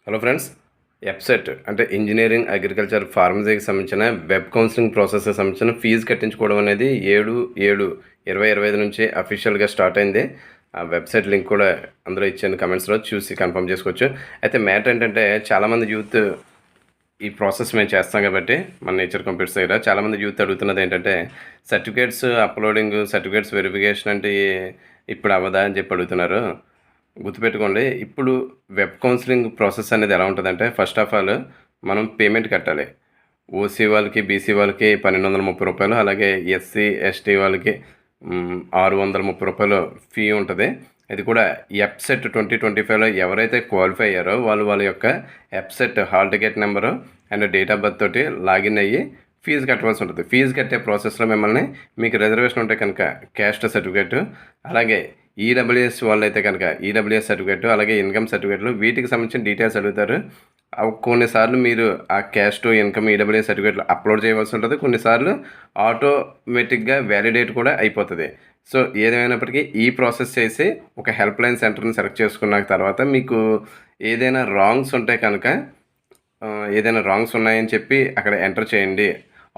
Hello friends, ఎఫ్సెట్ అంటే engineering agriculture ఫార్మసీకి సంబంధించిన web counselling ప్రాసెస్కి సంబంధించిన ఫీజు కట్టించుకోవడం అనేది 7/7/2025 నుంచి అఫీషియల్గా స్టార్ట్ అయింది. ఆ వెబ్సైట్ లింక్ కూడా అందులో ఇచ్చాను, కమెంట్స్లో చూసి కన్ఫర్మ్ చేసుకోవచ్చు. అయితే మ్యాటర్ ఏంటంటే చాలామంది యూత్ ఈ ప్రాసెస్ మేము చేస్తాం కాబట్టి మన నేచర్ కంప్యూటర్స్ దగ్గర చాలామంది యూత్ అడుగుతున్నది ఏంటంటే సర్టిఫికేట్స్ అప్లోడింగ్, సర్టిఫికేట్స్ వెరిఫికేషన్ అంటే ఇప్పుడు అవ్వదా అని చెప్పి అడుగుతున్నారు. గుర్తుపెట్టుకోండి, ఇప్పుడు వెబ్ కౌన్సిలింగ్ ప్రాసెస్ అనేది ఎలా ఉంటుందంటే ఫస్ట్ ఆఫ్ ఆల్ మనం పేమెంట్ కట్టాలి. ఓసీ వాళ్ళకి, బీసీ వాళ్ళకి రూ. 1,230, అలాగే ఎస్సీ ఎస్టీ వాళ్ళకి రూ. 630 ఫీ ఉంటుంది. ఇది కూడా ఎఫ్సెట్ 2025లో ఎవరైతే క్వాలిఫై అయ్యారో వాళ్ళ యొక్క ఎఫ్సెట్ hall ticket number and date of birth తోటి లాగిన్ అయ్యి ఫీజు కట్టవలసి ఉంటుంది. ఫీజు కట్టే ప్రాసెస్లో మిమ్మల్ని మీకు రిజర్వేషన్ ఉంటే కనుక క్యాస్ట్ సర్టిఫికేట్, అలాగే ఈడబ్ల్యూఎస్ వాళ్ళు అయితే కనుక ఈడబ్ల్యూఎస్ సర్టిఫికేట్, అలాగే ఇన్కమ్ సర్టిఫికేట్లు, వీటికి సంబంధించిన డీటెయిల్స్ అడుగుతారు. కొన్నిసార్లు మీరు ఆ క్యాస్ట్, ఇన్కమ్, ఈడబ్ల్యూఎస్ సర్టిఫికేట్లు అప్లోడ్ చేయవలసి ఉంటుంది. కొన్నిసార్లు ఆటోమేటిక్గా వ్యాలిడేట్ కూడా అయిపోతుంది. సో ఏదేమైనప్పటికీ ఈ ప్రాసెస్ చేసి ఒక హెల్ప్ లైన్ సెంటర్ని సెలెక్ట్ చేసుకున్న తర్వాత మీకు ఏదైనా రాంగ్స్ ఉంటే కనుక ఏదైనా రాంగ్స్ ఉన్నాయని చెప్పి అక్కడ ఎంటర్ చేయండి.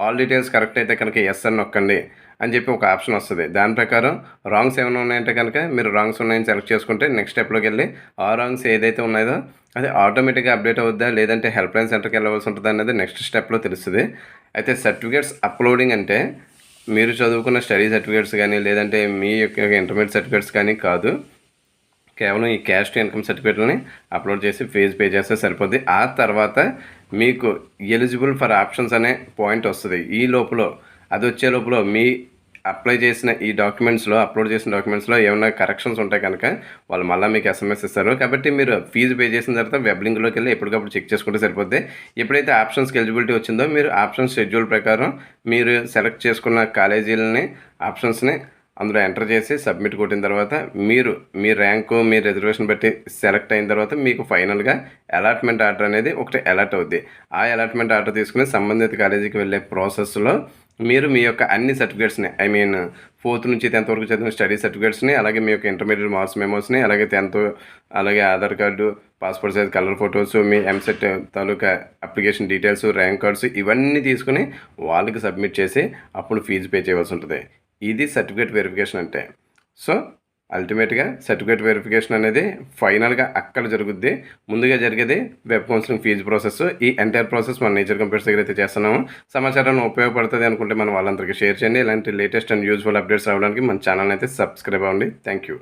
ఆల్ డీటెయిల్స్ కరెక్ట్ అయితే కనుక ఎస్ అని నొక్కండి అని చెప్పి ఒక ఆప్షన్ వస్తుంది. దాని ప్రకారం రాంగ్స్ ఏమైనా ఉన్నాయంటే కనుక మీరు రాంగ్స్ ఉన్నాయని సెలెక్ట్ చేసుకుంటే నెక్స్ట్ స్టెప్లోకి వెళ్ళి ఆ రాంగ్స్ ఏదైతే ఉన్నాయో అది ఆటోమేటిక్గా అప్డేట్ అవుద్దా, లేదంటే హెల్ప్ లైన్ సెంటర్కి వెళ్ళవలసి ఉంటుంది అనేది నెక్స్ట్ స్టెప్లో తెలుస్తుంది. అయితే సర్టిఫికేట్స్ అప్లోడింగ్ అంటే మీరు చదువుకున్న స్టడీ సర్టిఫికేట్స్ కానీ, లేదంటే మీ యొక్క ఇంటర్మీడియట్ సర్టిఫికేట్స్ కానీ కాదు. కేవలం ఈ క్యాస్ట్, ఇన్కమ్ సర్టిఫికేట్లని అప్లోడ్ చేసి ఫీజు పే చేస్తే సరిపోద్ది. ఆ తర్వాత మీకు ఎలిజిబుల్ ఫర్ ఆప్షన్స్ అనే పాయింట్ వస్తుంది. ఈ లోపల అది వచ్చే లోపల మీ అప్లై చేసిన ఈ డాక్యుమెంట్స్లో, అప్లోడ్ చేసిన డాక్యుమెంట్స్లో ఏమైనా కరెక్షన్స్ ఉంటాయి కనుక వాళ్ళు మళ్ళీ మీకు ఎస్ఎంఎస్ ఇస్తారు. కాబట్టి మీరు ఫీజు పే చేసిన తర్వాత వెబ్ లింక్లోకి వెళ్ళి ఎప్పటికప్పుడు చెక్ చేసుకుంటే సరిపోద్ది. ఎప్పుడైతే ఆప్షన్స్కి ఎలిజిబిలిటీ వచ్చిందో మీరు ఆప్షన్ షెడ్యూల్ ప్రకారం మీరు సెలెక్ట్ చేసుకున్న కాలేజీలని, ఆప్షన్స్ని అందులో ఎంటర్ చేసి సబ్మిట్ కొట్టిన తర్వాత మీరు మీ ర్యాంకు, మీ రిజర్వేషన్ బట్టి సెలెక్ట్ అయిన తర్వాత మీకు ఫైనల్గా అలాట్మెంట్ ఆర్డర్ అనేది ఒకటి అలాట్ అవుద్ది. ఆ అలాట్మెంట్ ఆర్డర్ తీసుకుని సంబంధిత కాలేజీకి వెళ్ళే ప్రాసెస్లో మీరు మీ యొక్క అన్ని సర్టిఫికేట్స్ని, ఐ మీన్ 4th నుంచి 10th వరకు చదివిన స్టడీ సర్టిఫికేట్స్ని, అలాగే మీ యొక్క ఇంటర్మీడియట్ మార్క్స్ మెమోస్ని, అలాగే 10th, అలాగే Aadhaar card, passport size colour photos, మీ ఎంసెట్ తాలూకా అప్లికేషన్ డీటెయిల్స్, ర్యాంక్ కార్డ్స్ ఇవన్నీ తీసుకుని వాళ్ళకి సబ్మిట్ చేసి అప్పుడు ఫీజు పే చేయవలసి ఉంటుంది. ఇది సర్టిఫికేట్ వెరిఫికేషన్ అంటే. సో అల్టిమేట్గా సర్టిఫికేట్ వెరిఫికేషన్ అనేది ఫైనల్గా అక్కడ జరుగుద్ది. ముందుగా జరిగేది వెబ్ కౌన్సిలింగ్ ఫీజు ప్రాసెస్. ఈ ఎంటైర్ ప్రాసెస్ మన నేచర్ కంప్యూటర్స్ దగ్గర అయితే చేస్తున్నాము. సమాచారం ఉపయోగపడుతుంది అనుకుంటే మన వాళ్ళందరికీ షేర్ చేయండి. ఇలాంటి లేటెస్ట్ అండ్ యూజ్ఫుల్ అప్డేట్స్ రావడానికి మన ఛానల్ అయితే సబ్స్క్రైబ్ అవ్వండి. Thank you.